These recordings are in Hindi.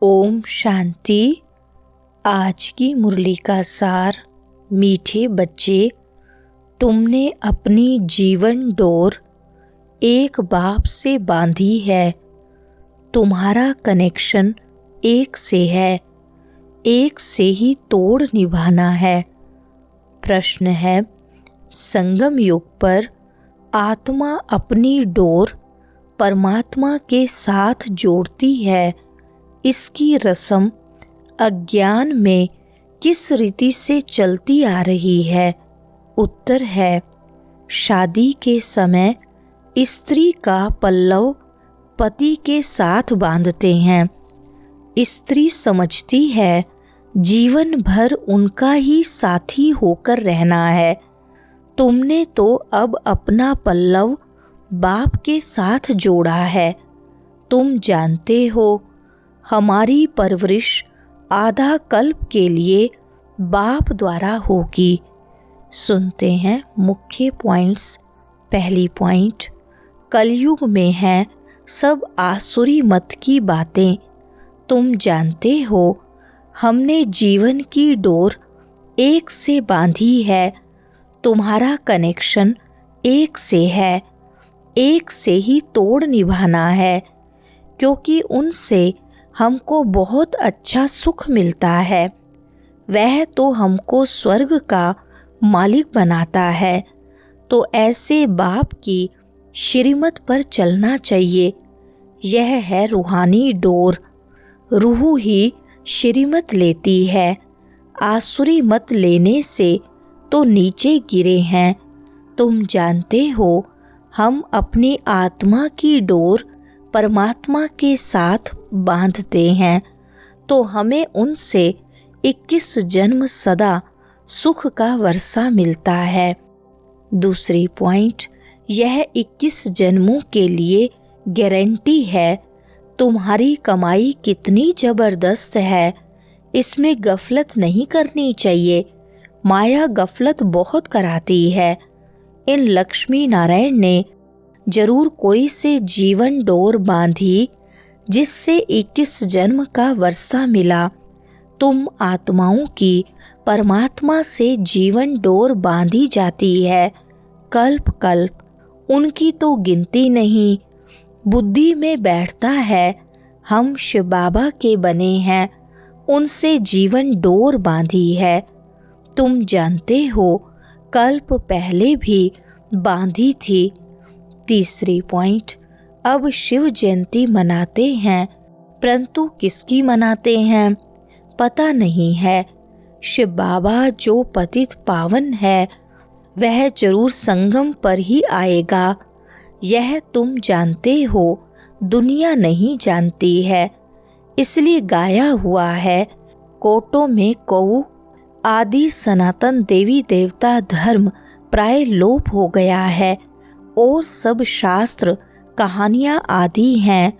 ओम शांति। आज की मुरली का सार। मीठे बच्चे, तुमने अपनी जीवन डोर एक बाप से बांधी है। तुम्हारा कनेक्शन एक से है, एक से ही तोड़ निभाना है। प्रश्न है, संगम युग पर आत्मा अपनी डोर परमात्मा के साथ जोड़ती है। इसकी रस्म अज्ञान में किस रीति से चलती आ रही है? उत्तर है, शादी के समय स्त्री का पल्लव पति के साथ बांधते हैं। स्त्री समझती है जीवन भर उनका ही साथी होकर रहना है। तुमने तो अब अपना पल्लव बाप के साथ जोड़ा है। तुम जानते हो हमारी परवरिश आधा कल्प के लिए बाप द्वारा होगी। सुनते हैं मुख्य पॉइंट्स। पहली पॉइंट, कलयुग में है सब आसुरी मत की बातें। तुम जानते हो हमने जीवन की डोर एक से बांधी है। तुम्हारा कनेक्शन एक से है, एक से ही तोड़ निभाना है, क्योंकि उनसे हमको बहुत अच्छा सुख मिलता है। वह तो हमको स्वर्ग का मालिक बनाता है। तो ऐसे बाप की श्रीमत पर चलना चाहिए। यह है रूहानी डोर। रूह ही श्रीमत लेती है। आसुरी मत लेने से तो नीचे गिरे हैं। तुम जानते हो हम अपनी आत्मा की डोर परमात्मा के साथ बांधते हैं, तो हमें उनसे 21 जन्म सदा सुख का वर्षा मिलता है। दूसरी पॉइंट, यह 21 जन्मों के लिए गारंटी है। तुम्हारी कमाई कितनी जबरदस्त है, इसमें गफलत नहीं करनी चाहिए। माया गफलत बहुत कराती है। इन लक्ष्मी नारायण ने जरूर कोई से जीवन डोर बांधी जिससे 21 जन्म का वर्षा मिला। तुम आत्माओं की परमात्मा से जीवन डोर बांधी जाती है। कल्प कल्प उनकी तो गिनती नहीं। बुद्धि में बैठता है हम शिव बाबा के बने हैं, उनसे जीवन डोर बांधी है। तुम जानते हो कल्प पहले भी बांधी थी। तीसरी पॉइंट, अब शिव जयंती मनाते हैं, परंतु किसकी मनाते हैं पता नहीं है। शिव बाबा जो पतित पावन है वह जरूर संगम पर ही आएगा। यह तुम जानते हो, दुनिया नहीं जानती है। इसलिए गाया हुआ है, कोटों में कौ आदि सनातन देवी देवता धर्म प्राय लोप हो गया है और सब शास्त्र कहानियां आदि हैं।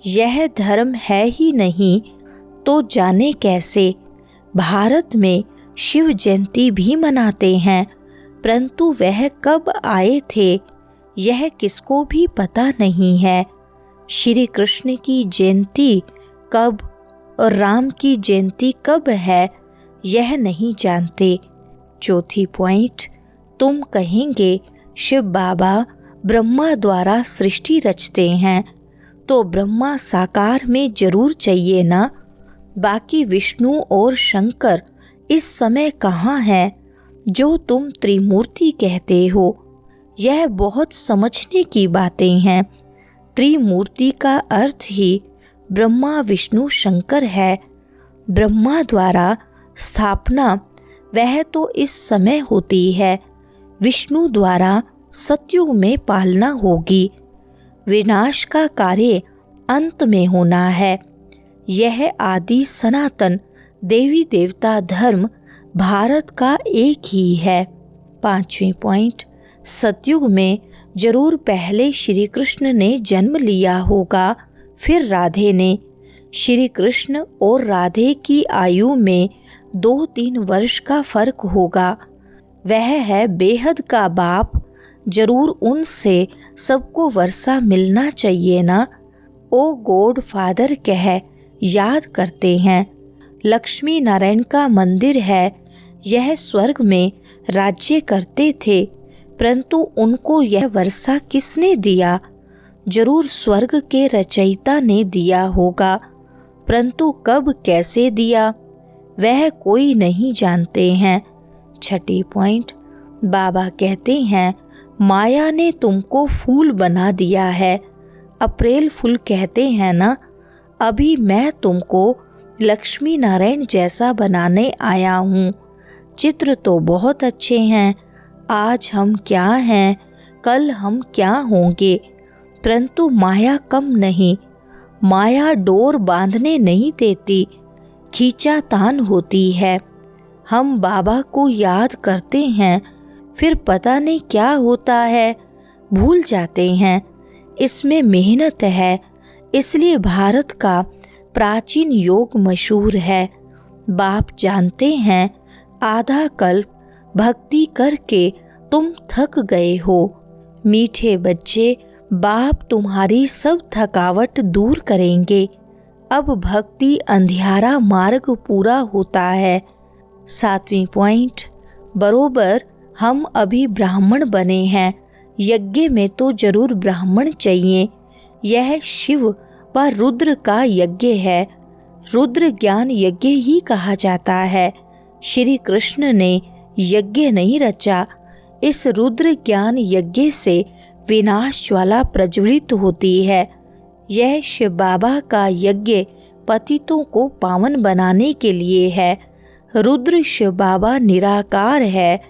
यह धर्म है ही नहीं तो जाने कैसे। भारत में शिव जयंती भी मनाते हैं, परंतु वह कब आए थे यह किसको भी पता नहीं है। श्री कृष्ण की जयंती कब और राम की जयंती कब है यह नहीं जानते। चौथी पॉइंट, तुम कहेंगे शिव बाबा ब्रह्मा द्वारा सृष्टि रचते हैं, तो ब्रह्मा साकार में जरूर चाहिए ना। बाकी विष्णु और शंकर इस समय कहाँ हैं जो तुम त्रिमूर्ति कहते हो? यह बहुत समझने की बातें हैं। त्रिमूर्ति का अर्थ ही ब्रह्मा विष्णु शंकर है। ब्रह्मा द्वारा स्थापना वह तो इस समय होती है, विष्णु द्वारा सतयुग में पालना होगी। विनाश का कार्य अंत में होना है। यह आदि सनातन देवी देवता धर्म भारत का एक ही है। पांचवी पॉइंट, सतयुग में जरूर पहले श्री कृष्ण ने जन्म लिया होगा, फिर राधे ने। श्री कृष्ण और राधे की आयु में 2-3 वर्ष का फर्क होगा। वह है बेहद का बाप, जरूर उनसे सबको वर्षा मिलना चाहिए ना। ओ गॉड फादर कह याद करते हैं। लक्ष्मी नारायण का मंदिर है, यह स्वर्ग में राज्य करते थे, परंतु उनको यह वर्षा किसने दिया? जरूर स्वर्ग के रचयिता ने दिया होगा, परंतु कब कैसे दिया वह कोई नहीं जानते हैं। छठी पॉइंट, बाबा कहते हैं माया ने तुमको फूल बना दिया है। अप्रैल फूल कहते हैं ना, अभी मैं तुमको लक्ष्मी नारायण जैसा बनाने आया हूँ। चित्र तो बहुत अच्छे हैं, आज हम क्या हैं, कल हम क्या होंगे, परंतु माया कम नहीं। माया डोर बांधने नहीं देती, खींचातान होती है। हम बाबा को याद करते हैं, फिर पता नहीं क्या होता है, भूल जाते हैं। इसमें मेहनत है, इसलिए भारत का प्राचीन योग मशहूर है। बाप जानते हैं आधा कल्प भक्ति करके तुम थक गए हो। मीठे बच्चे, बाप तुम्हारी सब थकावट दूर करेंगे। अब भक्ति अंधियारा मार्ग पूरा होता है। 7वीं पॉइंट, बरोबर हम अभी ब्राह्मण बने हैं, यज्ञ में तो जरूर ब्राह्मण चाहिए। यह शिव व रुद्र का यज्ञ है, रुद्र ज्ञान यज्ञ ही कहा जाता है। श्री कृष्ण ने यज्ञ नहीं रचा, इस रुद्र ज्ञान यज्ञ से विनाश ज्वाला प्रज्वलित होती है। यह शिव बाबा का यज्ञ पतितों को पावन बनाने के लिए है। रुद्र शिव बाबा निराकार है,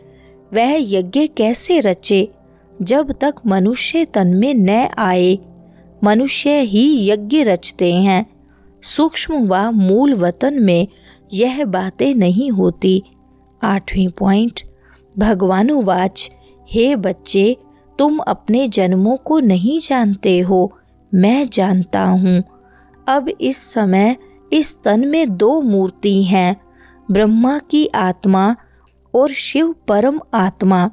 वह यज्ञ कैसे रचे जब तक मनुष्य तन में न आए। मनुष्य ही यज्ञ रचते हैं, सूक्ष्म व मूल वतन में यह बातें नहीं होती। 8वीं पॉइंट, भगवानुवाच, हे बच्चे, तुम अपने जन्मों को नहीं जानते हो, मैं जानता हूँ। अब इस समय इस तन में 2 मूर्ति हैं, ब्रह्मा की आत्मा और शिव परम आत्मा।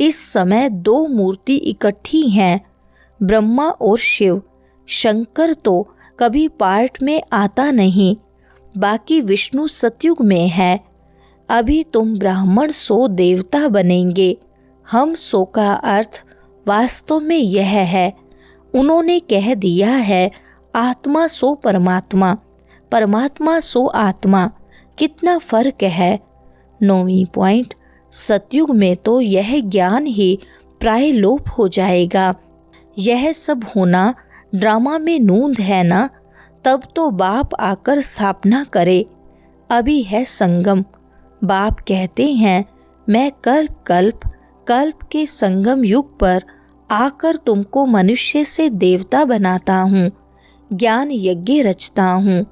इस समय 2 मूर्ति इकट्ठी हैं, ब्रह्मा और शिव। शंकर तो कभी पार्ट में आता नहीं, बाकी विष्णु सतयुग में है। अभी तुम ब्राह्मण सो देवता बनेंगे। हम सो का अर्थ वास्तव में यह है, उन्होंने कह दिया है आत्मा सो परमात्मा, परमात्मा सो आत्मा, कितना फर्क है। 9वीं पॉइंट, सतयुग में तो यह ज्ञान ही प्राय लोप हो जाएगा। यह सब होना ड्रामा में नूंद है ना, तब तो बाप आकर स्थापना करे। अभी है संगम। बाप कहते हैं मैं कल्प कल्प कल्प के संगम युग पर आकर तुमको मनुष्य से देवता बनाता हूँ, ज्ञान यज्ञ रचता हूँ।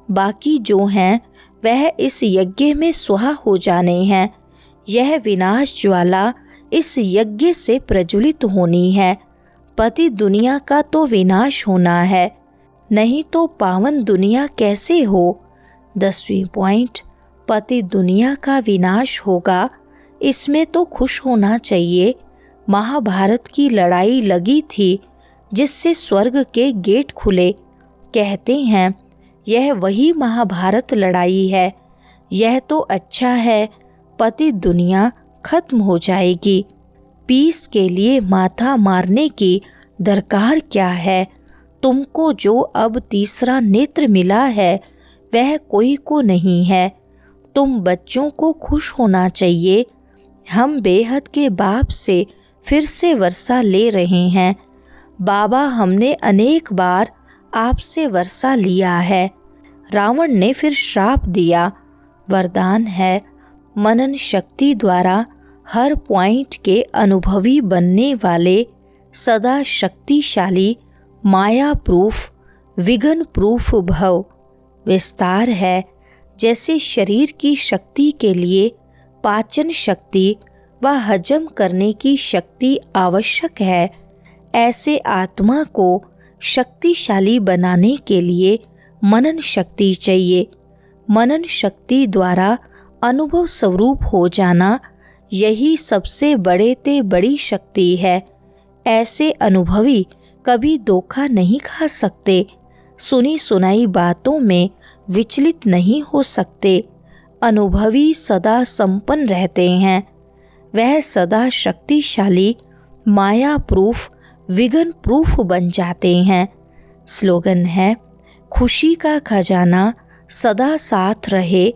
बाकी जो हैं वह इस यज्ञ में स्वाहा हो जाने हैं। यह विनाश ज्वाला इस यज्ञ से प्रज्वलित होनी है। पति दुनिया का तो विनाश होना है, नहीं तो पावन दुनिया कैसे हो। 10वीं पॉइंट, पति दुनिया का विनाश होगा, इसमें तो खुश होना चाहिए। महाभारत की लड़ाई लगी थी जिससे स्वर्ग के गेट खुले। कहते हैं यह वही महाभारत लड़ाई है। यह तो अच्छा है, पति दुनिया खत्म हो जाएगी। पीस के लिए माथा मारने की दरकार क्या है। तुमको जो अब तीसरा नेत्र मिला है वह कोई को नहीं है। तुम बच्चों को खुश होना चाहिए। हम बेहद के बाप से फिर से वर्षा ले रहे हैं। बाबा हमने अनेक बार आपसे वर्षा लिया है। रावण ने फिर श्राप दिया। वरदान है मनन शक्ति द्वारा हर पॉइंट के अनुभवी बनने वाले सदा शक्तिशाली माया प्रूफ विघ्न प्रूफ भव। विस्तार है जैसे शरीर की शक्ति के लिए पाचन शक्ति व हजम करने की शक्ति आवश्यक है, ऐसे आत्मा को शक्तिशाली बनाने के लिए मनन शक्ति चाहिए। मनन शक्ति द्वारा अनुभव स्वरूप हो जाना यही सबसे बड़े ते बड़ी शक्ति है। ऐसे अनुभवी कभी धोखा नहीं खा सकते। सुनी सुनाई बातों में विचलित नहीं हो सकते। अनुभवी सदा संपन्न रहते हैं। वह सदा शक्तिशाली, माया प्रूफ, विघ्न प्रूफ बन जाते हैं। स्लोगन है, खुशी का खजाना सदा साथ रहे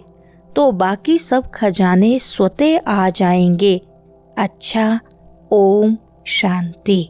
तो बाकी सब खजाने स्वतः आ जाएंगे। अच्छा, ओम शांति।